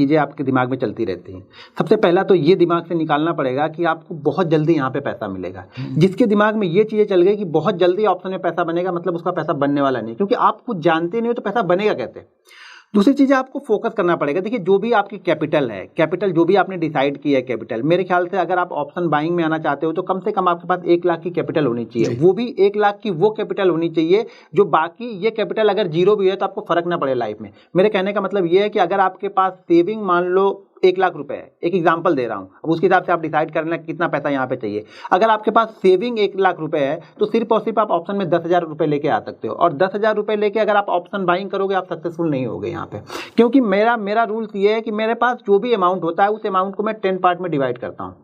चीज़ें आपके दिमाग में चलती रहती हैं। सबसे पहला तो ये दिमाग से निकालना पड़ेगा कि आपको बहुत जल्दी यहाँ पे पैसा मिलेगा। जिसके दिमाग में ये चीज़ें चल गई कि बहुत जल्दी ऑप्शन में पैसा बनेगा, मतलब उसका पैसा बनने वाला नहीं, क्योंकि आप कुछ जानते नहीं हो तो पैसा बनेगा कैसे। दूसरी चीज़ आपको फोकस करना पड़ेगा। देखिए, जो भी आपकी कैपिटल है, कैपिटल जो भी आपने डिसाइड किया है कैपिटल, मेरे ख्याल से अगर आप ऑप्शन बाइंग में आना चाहते हो तो कम से कम आपके पास 1 लाख की कैपिटल होनी चाहिए। वो भी 1 लाख की वो कैपिटल होनी चाहिए जो बाकी ये कैपिटल अगर जीरो भी है तो आपको फर्क ना पड़े लाइफ में। मेरे कहने का मतलब ये है कि अगर आपके पास सेविंग मान लो 1 लाख रुपए है, एक एग्जांपल दे रहा हूं, अब उसके हिसाब से आप डिसाइड करना कितना पैसा यहाँ पे चाहिए। अगर आपके पास सेविंग 1 लाख रुपए है तो सिर्फ और सिर्फ आप ऑप्शन में 10,000 रुपए लेके आ सकते हो, और 10,000 रुपए लेके अगर आप ऑप्शन बाइंग करोगे आप सक्सेसफुल नहीं होगे यहाँ पे। क्योंकि मेरा रूल्स ये है कि मेरे पास जो भी अमाउंट होता है उस अमाउंट को मैं 10 पार्ट में डिवाइड करता हूँ।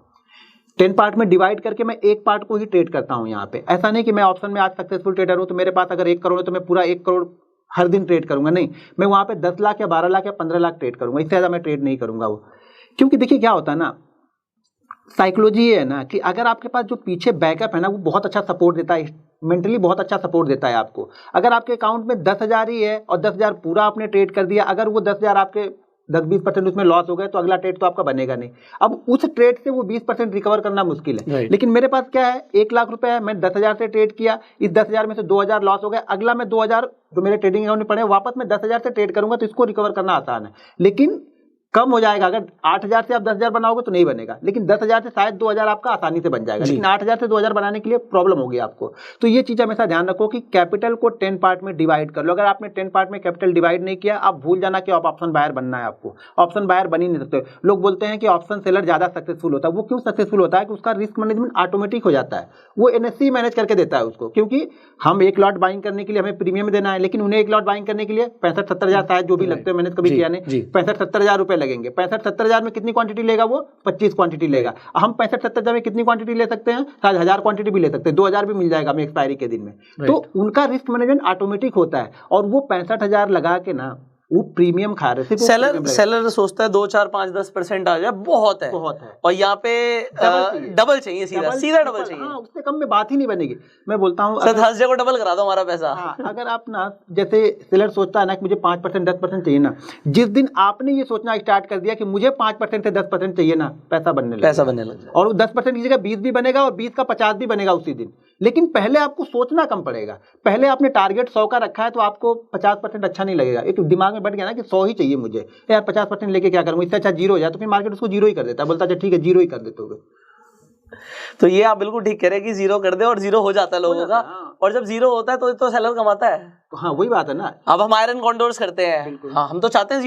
10 पार्ट में डिवाइड करके मैं एक पार्ट को ही ट्रेड करता हूँ यहाँ पे। ऐसा नहीं कि मैं ऑप्शन में आज सक्सेसफुल ट्रेडर हूँ तो मेरे पास अगर 1 करोड़ है तो मैं पूरा 1 करोड़ हर दिन ट्रेड करूंगा, नहीं, मैं वहाँ पे 10 लाख या 12 लाख या 15 लाख ट्रेड करूंगा, इससे ज़्यादा मैं ट्रेड नहीं करूंगा वो। क्योंकि देखिए क्या होता है ना, साइकोलॉजी ये है ना कि अगर आपके पास जो पीछे बैकअप है ना वो बहुत अच्छा सपोर्ट देता है, मेंटली बहुत अच्छा सपोर्ट देता है आपको। अगर आपके अकाउंट में 10,000 ही है और 10,000 पूरा आपने ट्रेड कर दिया, अगर वो 10,000 आपके 10-20% उसमें लॉस हो गए तो अगला ट्रेड तो आपका बनेगा नहीं। अब उस ट्रेड से वो 20% रिकवर करना मुश्किल है। लेकिन मेरे पास क्या है, 1 लाख रुपए है, मैं 10,000 से ट्रेड किया, इस 10,000 में से 2,000 लॉस हो गए, अगला मैं 2,000 जो मेरे ट्रेडिंग अकाउंट में पड़े वापस मैं 10,000 से ट्रेड करूंगा, तो इसको रिकवर करना आसान है। लेकिन कम हो जाएगा, अगर 8,000 से आप 10,000 बनाओगे तो नहीं बनेगा, लेकिन 10,000 से शायद 2,000 आपका आसानी से बन जाएगा, लेकिन 8,000 से 2,000 बनाने के लिए प्रॉब्लम होगी आपको। तो ये चीज़ हमेशा ध्यान रखो कि कैपिटल को 10 पार्ट में डिवाइड कर लो। अगर आपने 10 पार्ट में कैपिटल डिवाइड नहीं किया, आप भूल जाना कि आप ऑप्शन बायर बनना है, आपको ऑप्शन बायर बन ही नहीं सकते। लोग बोलते हैं कि ऑप्शन सेलर ज़्यादा सक्सेसफुल होता है, वो क्यों सक्सेसफुल होता है कि उसका रिस्क मैनेजमेंट ऑटोमेटिक हो जाता है, वो NSE मैनेज करके देता है उसको। क्योंकि हम एक लॉट बाइंग करने के लिए हमें प्रीमियम देना है, लेकिन उन्हें एक लॉट बाइंग करने के लिए 65-70 हज़ार शायद जो भी लगते हैं, मैंने कभी किया नहीं, 65-70 हज़ार रुपए लगेंगे। 65-70 हज़ार में कितनी क्वांटिटी लेगा वो? 25 क्वांटिटी लेगा। हम 65-70 हज़ार में कितनी क्वांटिटी ले सकते हैं? शायद 1000 क्वांटिटी भी ले सकते हैं, 2000 भी मिल जाएगा हमें एक्सपायरी के दिन में। तो उनका रिस्क मैनेजमेंट ऑटोमेटिक होता है, और वो 65,000 लगा के ना वो प्रीमियम खा रहे थे। सेलर सोचता है 2, 4, 5, 10% आ जाए बहुत है, और यहाँ पे डबल चाहिए, सीधा डबल चाहिए। हाँ, उससे कम में बात ही नहीं बनेगी। मैं बोलता हूँ सर 10 को डबल करा दो हमारा पैसा। हाँ, अगर आप ना, जैसे सेलर सोचता है ना कि मुझे 5% 10% चाहिए ना, जिस दिन आपने ये सोचना स्टार्ट कर दिया कि मुझे 5% से 10% चाहिए ना, पैसा बनने लग, और 10% की जगह 20 भी बनेगा और 20 का 50 भी बनेगा उसी दिन। लेकिन पहले आपको सोचना कम पड़ेगा। पहले आपने टारगेट 100 का रखा है तो आपको 50% अच्छा नहीं लगेगा, एक दिमाग में बैठ गया ना कि 100 ही चाहिए मुझे, यार 50% लेके क्या करूंगा, इससे अच्छा जीरो हो जाए, तो फिर मार्केट उसको जीरो ही कर देता है, बोलता है ठीक है जीरो ही कर देते हो। तो ये आप बिल्कुल ठीक कह रहे हैं कि जीरो कर दे, और जीरो हो जाता है लोगों का। और जब जीरो होता है तो सेलर कमाता है। हाँ, वही बात है ना। अब हम आयरन कॉन्डोर्स करते हैं, हाँ, हम तो चाहते हैं जीरो